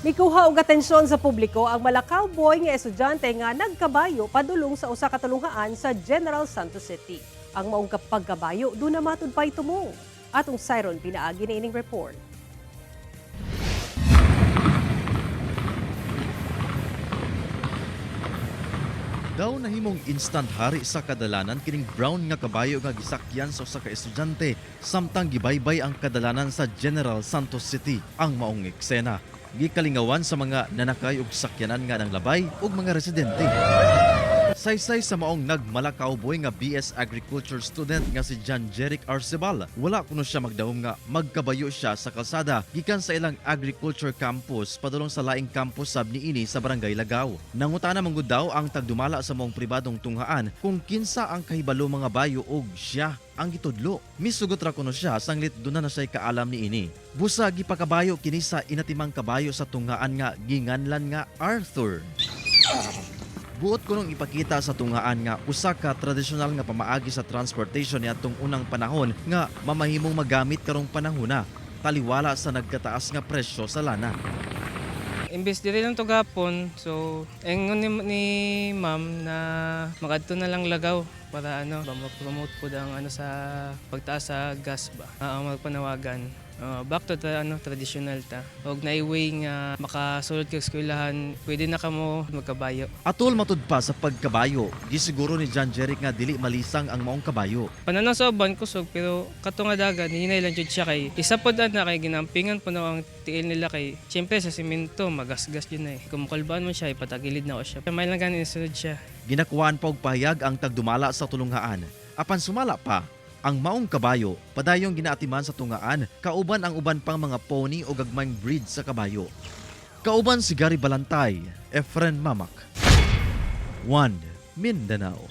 Mikuha og atensyon sa publiko ang Malacao boy nga estudyante nga nagkabayo padulong sa usa ka tulunghaan sa General Santos City. Ang maong pagkabayo do na matud pay tumong. Atong Siron pinaagi ni ining report. Daw nahimong instant hari sa kadalanan kining brown nga kabayo nga gisakyan sa usa ka estudyante samtang gibaybay ang kadalanan sa General Santos City. Ang maong eksena gikalingawan sa mga nanakay ug sakyanan nga ng labay ug mga residente. Saysay sa maong nagmalakaw boy nga BS Agriculture student nga si John Jeric Arcebal. Wala kuno siya magdahom nga magkabayo siya sa kalsada gikan sa ilang agriculture campus padulong sa laing campus sab niini sa Barangay Lagaw. Nangutana man gud daw ang tagdumala sa maong pribadong tunghaan kung kinsa ang kahibalo mga bayo ug siya ang gitudlo. Misugot ra kuno siya sanglit duna na siya kaalam niini. Busa gipakabayo kini sa inatimang kabayo sa tunghaan nga ginganlan nga Arthur. Buot ko nung ipakita sa tunghaan nga usa ka tradisyonal nga pamaagi sa transportation niadtong unang panahon nga mamahimong magamit karong panahona taliwala sa nagkataas nga presyo sa lana. Imbes diri lang to gapon, so engon ni ma'am na magadto na lang Lagaw para ma-promote po ang sa pagtaas sa gas ba. Magpanawagan. Back to traditional ta. Og naiway nga makasulod ka eskwelahan, pwede na kamo magkabayo. Atol matud pa sa pagkabayo, gisiguro ni John Jeric nga dili malisang ang maong kabayo. Pananaw sa uban kusog pero kato nga dagan hinay lang jud siya kay isa pod na kay ginampingan po na ang tiil nila kay syempre sa semento magasgas yun eh. Kumukalbaan mo siya ipatagilid na ko siya. May lang ganin isunod siya. Ginakuan pa og pahayag ang tagdumala sa tulunghaan. Apan sumala pa ang maong kabayo, padayong ginaatiman sa tungaan, kauban ang uban pang mga pony o gagmayng breed sa kabayo. Kauban si Gary Balantay, Efren Mamak. One Mindanao.